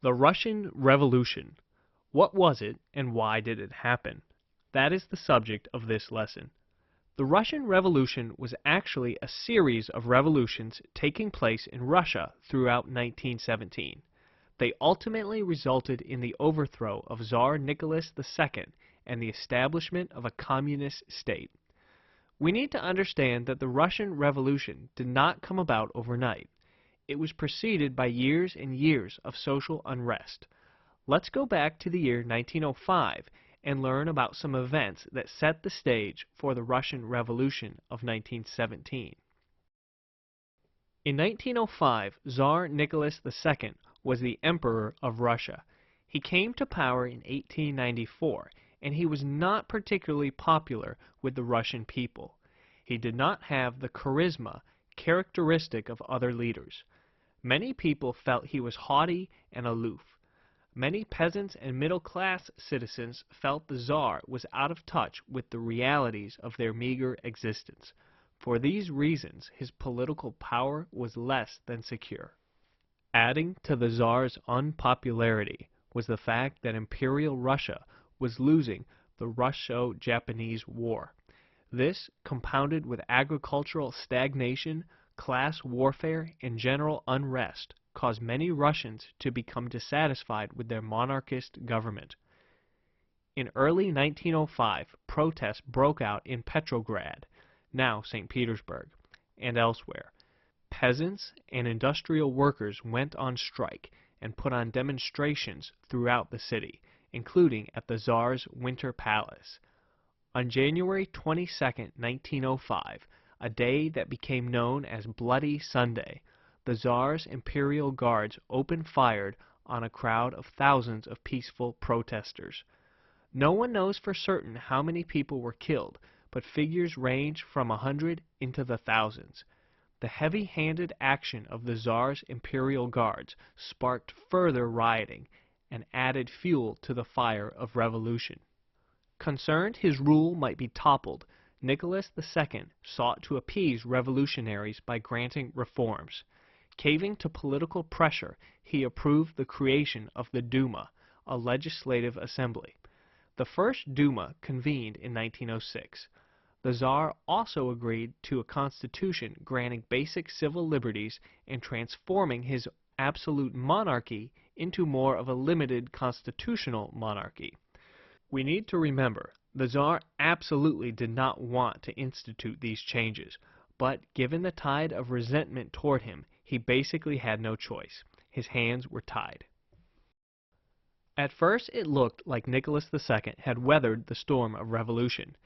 The Russian Revolution. What was it and why did it happen? That is the subject of this lesson. The Russian Revolution was actually a series of revolutions taking place in Russia throughout 1917. They ultimately resulted in the overthrow of Tsar Nicholas II and the establishment of a communist state. We need to understand that the Russian Revolution did not come about overnight. It was preceded by years and years of social unrest. Let's go back to the year 1905 and learn about some events that set the stage for the Russian Revolution of 1917. In 1905, Tsar Nicholas II was the Emperor of Russia. He came to power in 1894, and he was not particularly popular with the Russian people. He did not have the charisma characteristic of other leaders. Many people felt he was haughty and aloof. Many peasants and middle-class citizens felt the Tsar was out of touch with the realities of their meager existence. For these reasons, his political power was less than secure. Adding to the Tsar's unpopularity was the fact that Imperial Russia was losing the Russo-Japanese War. This, compounded with agricultural stagnation, class warfare, and general unrest, caused many Russians to become dissatisfied with their monarchist government. In early 1905, protests broke out in Petrograd, now St. Petersburg, and elsewhere. Peasants and industrial workers went on strike and put on demonstrations throughout the city, including at the Tsar's Winter Palace. On January 22, 1905, a day that became known as Bloody Sunday, the Tsar's Imperial Guards opened fire on a crowd of thousands of peaceful protesters. No one knows for certain how many people were killed, but figures range from 100 into the thousands. The heavy-handed action of the Tsar's Imperial Guards sparked further rioting and added fuel to the fire of revolution. Concerned his rule might be toppled, Nicholas II sought to appease revolutionaries by granting reforms. Caving to political pressure, he approved the creation of the Duma, a legislative assembly. The first Duma convened in 1906. The Tsar also agreed to a constitution granting basic civil liberties and transforming his absolute monarchy into more of a limited constitutional monarchy. We need to remember, the Tsar absolutely did not want to institute these changes, but given the tide of resentment toward him, he basically had no choice. His hands were tied. At first it looked like Nicholas II had weathered the storm of revolution.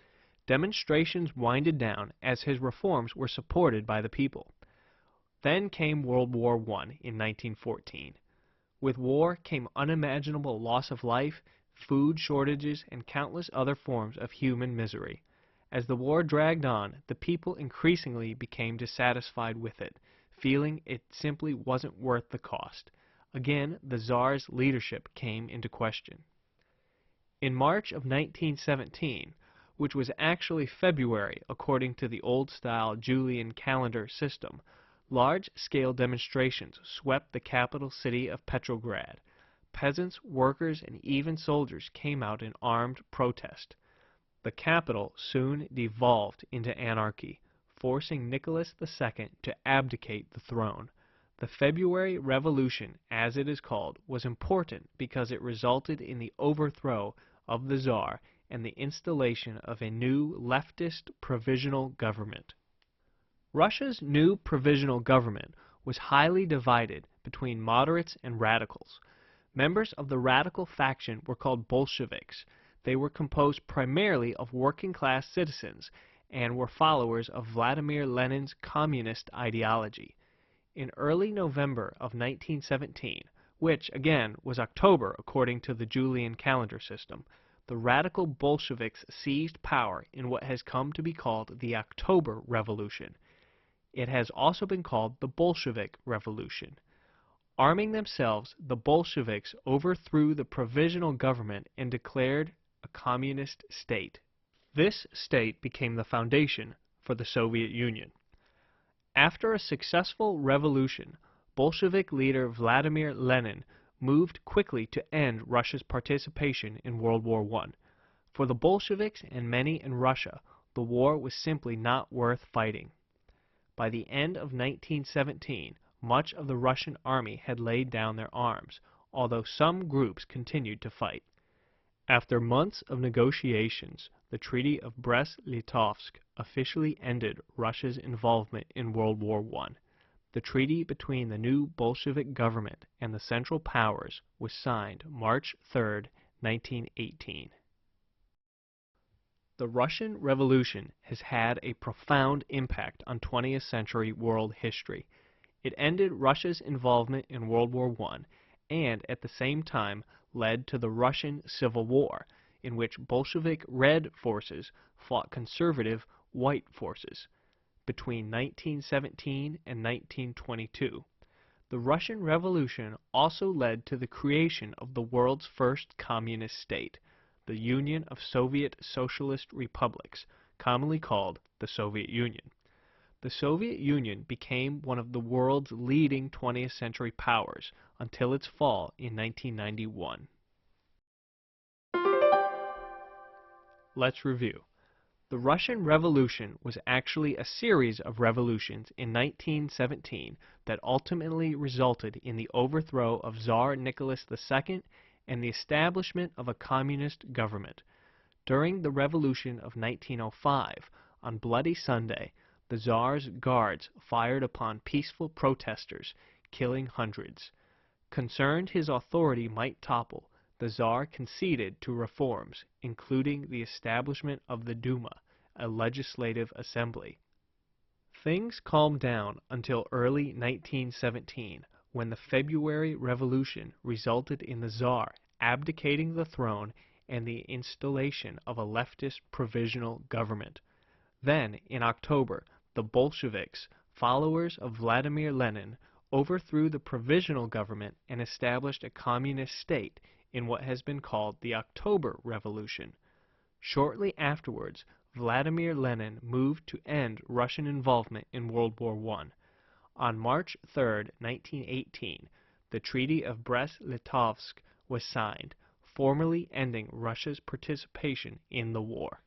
Demonstrations winded down as his reforms were supported by the people. Then came World War I in 1914. With war came unimaginable loss of life, food shortages, and countless other forms of human misery. As the war dragged on, the people increasingly became dissatisfied with it, feeling it simply wasn't worth the cost. Again, the Tsar's leadership came into question. In March of 1917, which was actually February according to the old-style Julian calendar system, large-scale demonstrations swept the capital city of Petrograd. Peasants, workers, and even soldiers came out in armed protest. The capital soon devolved into anarchy, forcing Nicholas II to abdicate the throne. The February Revolution, as it is called, was important because it resulted in the overthrow of the Tsar and the installation of a new leftist provisional government. Russia's new provisional government was highly divided between moderates and radicals. Members of the radical faction were called Bolsheviks. They were composed primarily of working-class citizens and were followers of Vladimir Lenin's communist ideology. In early November of 1917, which, again, was October according to the Julian calendar system, the radical Bolsheviks seized power in what has come to be called the October Revolution. It has also been called the Bolshevik Revolution. Arming themselves, the Bolsheviks overthrew the provisional government and declared a communist state. This state became the foundation for the Soviet Union. After a successful revolution, Bolshevik leader Vladimir Lenin moved quickly to end Russia's participation in World War I. For the Bolsheviks and many in Russia, the war was simply not worth fighting. By the end of 1917, much of the Russian army had laid down their arms, although some groups continued to fight. After months of negotiations, the Treaty of Brest-Litovsk officially ended Russia's involvement in World War I. The treaty between the new Bolshevik government and the Central Powers was signed March 3, 1918. The Russian Revolution has had a profound impact on 20th century world history. It ended Russia's involvement in World War I and at the same time led to the Russian Civil War, in which Bolshevik Red forces fought conservative White forces. Between 1917 and 1922, the Russian Revolution also led to the creation of the world's first communist state, the Union of Soviet Socialist Republics, commonly called the Soviet Union. The Soviet Union became one of the world's leading 20th century powers until its fall in 1991. Let's review. The Russian Revolution was actually a series of revolutions in 1917 that ultimately resulted in the overthrow of Tsar Nicholas II and the establishment of a communist government. During the Revolution of 1905, on Bloody Sunday, the Tsar's guards fired upon peaceful protesters, killing hundreds. Concerned his authority might topple, the Tsar conceded to reforms, including the establishment of the Duma, a legislative assembly. Things calmed down until early 1917, when the February Revolution resulted in the Tsar abdicating the throne and the installation of a leftist provisional government. Then, in October, the Bolsheviks, followers of Vladimir Lenin, overthrew the provisional government and established a communist state in what has been called the October Revolution. Shortly afterwards, Vladimir Lenin moved to end Russian involvement in World War I. On March 3, 1918, the Treaty of Brest-Litovsk was signed, formally ending Russia's participation in the war.